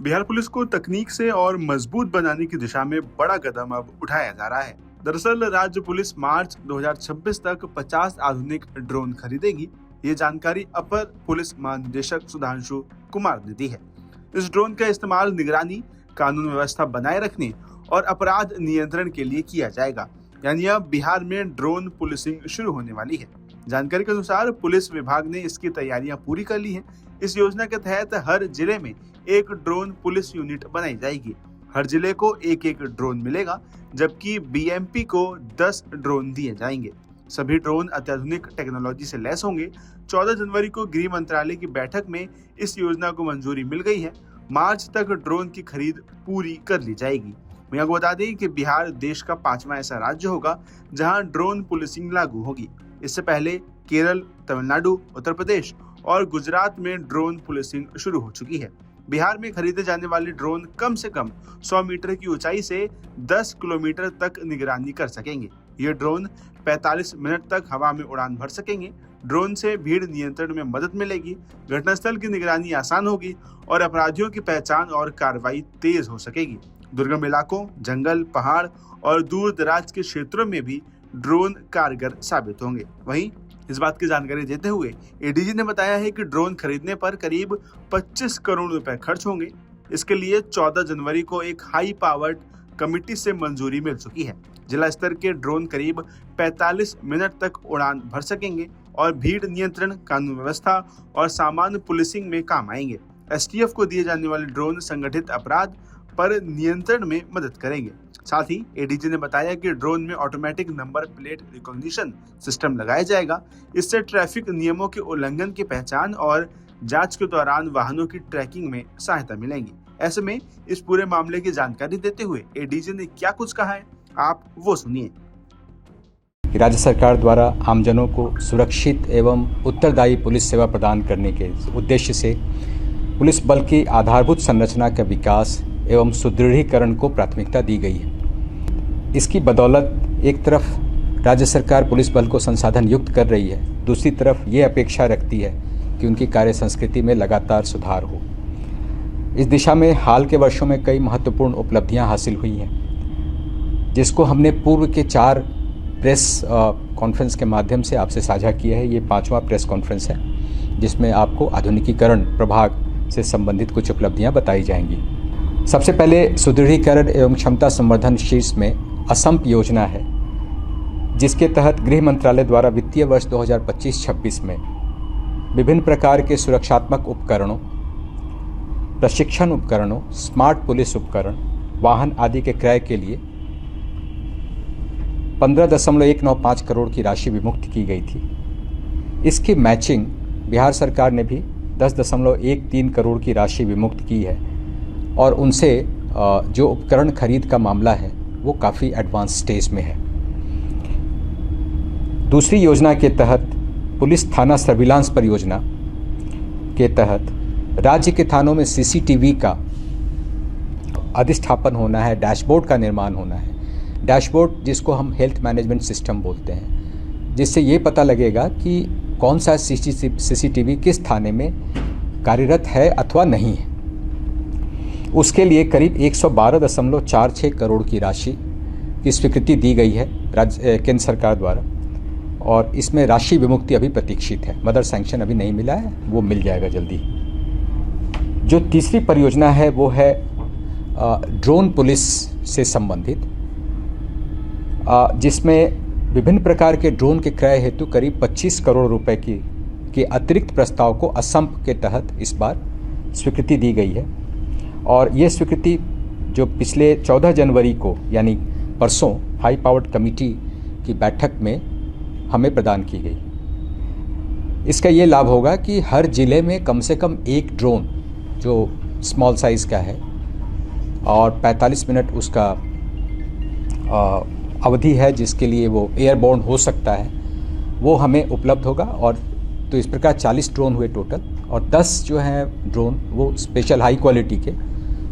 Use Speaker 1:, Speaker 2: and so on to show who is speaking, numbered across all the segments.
Speaker 1: Bihar police को तकनीक से और मजबूत बनाने की दिशा में बड़ा कदम अब उठाया जा रहा है। दरअसल राज्य पुलिस मार्च 2026 तक 50 आधुनिक ड्रोन खरीदेगी। ये जानकारी अपर पुलिस महानिदेशक सुधांशु कुमार ने दी है। इस ड्रोन का इस्तेमाल निगरानी, कानून व्यवस्था बनाए रखने और अपराध नियंत्रण के लिए किया जाएगा। यानी अब बिहार में ड्रोन पुलिसिंग शुरू होने वाली है। जानकारी के अनुसार पुलिस विभाग ने इसकी तैयारियां पूरी कर ली हैं। इस योजना के तहत हर जिले में एक ड्रोन पुलिस यूनिट बनाई जाएगी। हर जिले को एक एक ड्रोन मिलेगा, जबकि बीएमपी को 10 ड्रोन दिए जाएंगे। सभी ड्रोन अत्याधुनिक टेक्नोलॉजी से लैस होंगे। 14 जनवरी को गृह मंत्रालय की बैठक में इस योजना को मंजूरी मिल गई है। मार्च तक ड्रोन की खरीद पूरी कर ली जाएगी। मैं आपको बता दें कि बिहार देश का 5वां ऐसा राज्य होगा जहां ड्रोन पुलिसिंग लागू होगी। इससे पहले केरल, तमिलनाडु, उत्तर प्रदेश और गुजरात में ड्रोन पुलिसिंग शुरू हो चुकी है। बिहार में खरीदे जाने वाले ड्रोन कम से कम 100 मीटर की ऊंचाई से 10 किलोमीटर तक निगरानी कर सकेंगे। ये ड्रोन 45 मिनट तक हवा में उड़ान भर सकेंगे। ड्रोन से भीड़ नियंत्रण में मदद मिलेगी, घटनास्थल की निगरानी आसान होगी और अपराधियों की पहचान और कार्रवाई तेज हो सकेगी। दुर्गम इलाकों, जंगल, पहाड़ और दूर दराज के क्षेत्रों में भी ड्रोन कारगर साबित होंगे। वहीं इस बात की जानकारी देते हुए एडीजी ने बताया है कि ड्रोन खरीदने पर करीब 25 करोड़ रुपए खर्च होंगे। इसके लिए 14 जनवरी को एक हाई पावर्ड कमेटी से मंजूरी मिल चुकी है। जिला स्तर के ड्रोन करीब 45 मिनट तक उड़ान भर सकेंगे और भीड़ नियंत्रण, कानून व्यवस्था और सामान्य पुलिसिंग में काम आएंगे। एसटीएफ को दिए जाने वाले ड्रोन संगठित अपराध पर नियंत्रण में मदद करेंगे। साथ ही एडीजी ने बताया कि ड्रोन में automatic number plate recognition system लगाया जाएगा। इससे ट्रैफिक नियमों के उल्लंघन की पहचान और जांच के दौरान वाहनों की ट्रैकिंग में सहायता मिलेगी। ऐसे में इस पूरे मामले की जानकारी देते हुए एडीजी ने क्या कुछ कहा है, आप वो सुनिए।
Speaker 2: राज्य सरकार द्वारा आमजनों को सुरक्षित एवं उत्तरदायी पुलिस सेवा प्रदान करने के उद्देश्य से पुलिस बल की आधारभूत संरचना का विकास एवं सुदृढ़ीकरण को प्राथमिकता दी गई है। इसकी बदौलत एक तरफ राज्य सरकार पुलिस बल को संसाधन युक्त कर रही है, दूसरी तरफ ये अपेक्षा रखती है कि उनकी कार्य संस्कृति में लगातार सुधार हो। इस दिशा में हाल के वर्षों में कई महत्वपूर्ण उपलब्धियां हासिल हुई हैं, जिसको हमने पूर्व के 4 प्रेस कॉन्फ्रेंस के माध्यम से आपसे साझा किया है। ये 5वां प्रेस कॉन्फ्रेंस है, जिसमें आपको आधुनिकीकरण प्रभाग से संबंधित कुछ उपलब्धियां बताई जाएंगी। सबसे पहले सुदृढ़ीकरण एवं क्षमता संवर्धन शीर्ष में असंप योजना है, जिसके तहत गृह मंत्रालय द्वारा वित्तीय वर्ष 2025-26 में विभिन्न प्रकार के सुरक्षात्मक उपकरणों, प्रशिक्षण उपकरणों, स्मार्ट पुलिस उपकरण, वाहन आदि के क्रय के लिए 15.195 करोड़ की राशि विमुक्त की गई थी। इसकी मैचिंग बिहार सरकार ने भी 10.13 करोड़ की राशि विमुक्त की है और उनसे जो उपकरण खरीद का मामला है वो काफ़ी एडवांस स्टेज में है। दूसरी योजना के तहत पुलिस थाना सर्विलांस परियोजना के तहत राज्य के थानों में सीसीटीवी का अधिष्ठापन होना है, डैशबोर्ड का निर्माण होना है। डैशबोर्ड जिसको हम हेल्थ मैनेजमेंट सिस्टम बोलते हैं, जिससे ये पता लगेगा कि कौन सा सीसीटीवी किस थाने में कार्यरत है अथवा नहीं है। उसके लिए करीब 112.46 करोड़ की राशि की स्वीकृति दी गई है केंद्र सरकार द्वारा और इसमें राशि विमुक्ति अभी प्रतीक्षित है। मदर सैंक्शन अभी नहीं मिला है, वो मिल जाएगा जल्दी। जो तीसरी परियोजना है वो है ड्रोन पुलिस से संबंधित, जिसमें विभिन्न प्रकार के ड्रोन के क्रय हेतु करीब 25 करोड़ रुपए के अतिरिक्त प्रस्ताव को असंप के तहत इस बार स्वीकृति दी गई है। और ये स्वीकृति जो पिछले 14 जनवरी को यानी परसों हाई पावर्ड कमेटी की बैठक में हमें प्रदान की गई। इसका ये लाभ होगा कि हर जिले में कम से कम एक ड्रोन जो स्मॉल साइज़ का है और 45 मिनट उसका अवधि है जिसके लिए वो एयरबोर्न हो सकता है, वो हमें उपलब्ध होगा। और तो इस प्रकार 40 ड्रोन हुए टोटल और 10 जो हैं ड्रोन वो स्पेशल हाई क्वालिटी के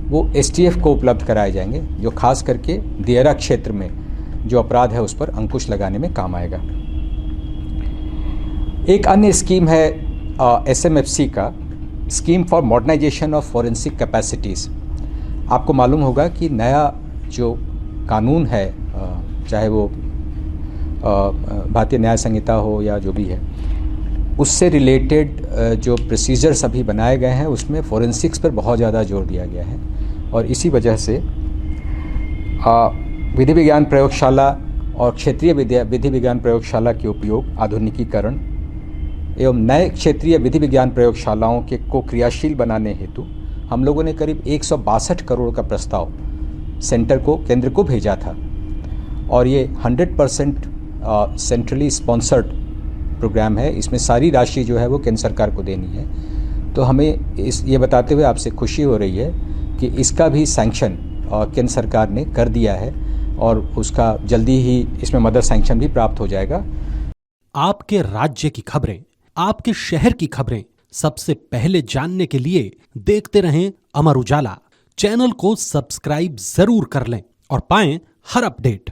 Speaker 2: वो एसटीएफ को उपलब्ध कराए जाएंगे, जो खास करके दियरा क्षेत्र में जो अपराध है उस पर अंकुश लगाने में काम आएगा। एक अन्य स्कीम है एसएमएफसी का, scheme for modernisation of forensic capacities. आपको मालूम होगा कि नया जो कानून है, चाहे वो भारतीय न्याय संहिता हो या जो भी है, उससे रिलेटेड जो प्रोसीजर्स अभी बनाए गए हैं उसमें फॉरेंसिक्स पर बहुत ज़्यादा जोर दिया गया है। और इसी वजह से विधि विज्ञान प्रयोगशाला और क्षेत्रीय विधि विज्ञान प्रयोगशाला के उपयोग, आधुनिकीकरण एवं नए क्षेत्रीय विधि विज्ञान प्रयोगशालाओं को क्रियाशील बनाने हेतु हम लोगों ने करीब 162 करोड़ का प्रस्ताव केंद्र को भेजा था। और ये 100% सेंट्रली स्पॉन्सर्ड प्रोग्राम है। इसमें सारी राशि जो है वो केंद्र सरकार को देनी है। तो हमें ये बताते हुए आपसे खुशी हो रही है कि इसका भी सैंक्शन केंद्र सरकार ने कर दिया है और उसका जल्दी ही इसमें मदर सैंक्शन भी प्राप्त हो जाएगा।
Speaker 3: आपके राज्य की खबरें, आपके शहर की खबरें सबसे पहले जानने के लिए देखते रहें अमर उजाला। चैनल को सब्सक्राइब जरूर कर लें और पाएं हर अपडेट।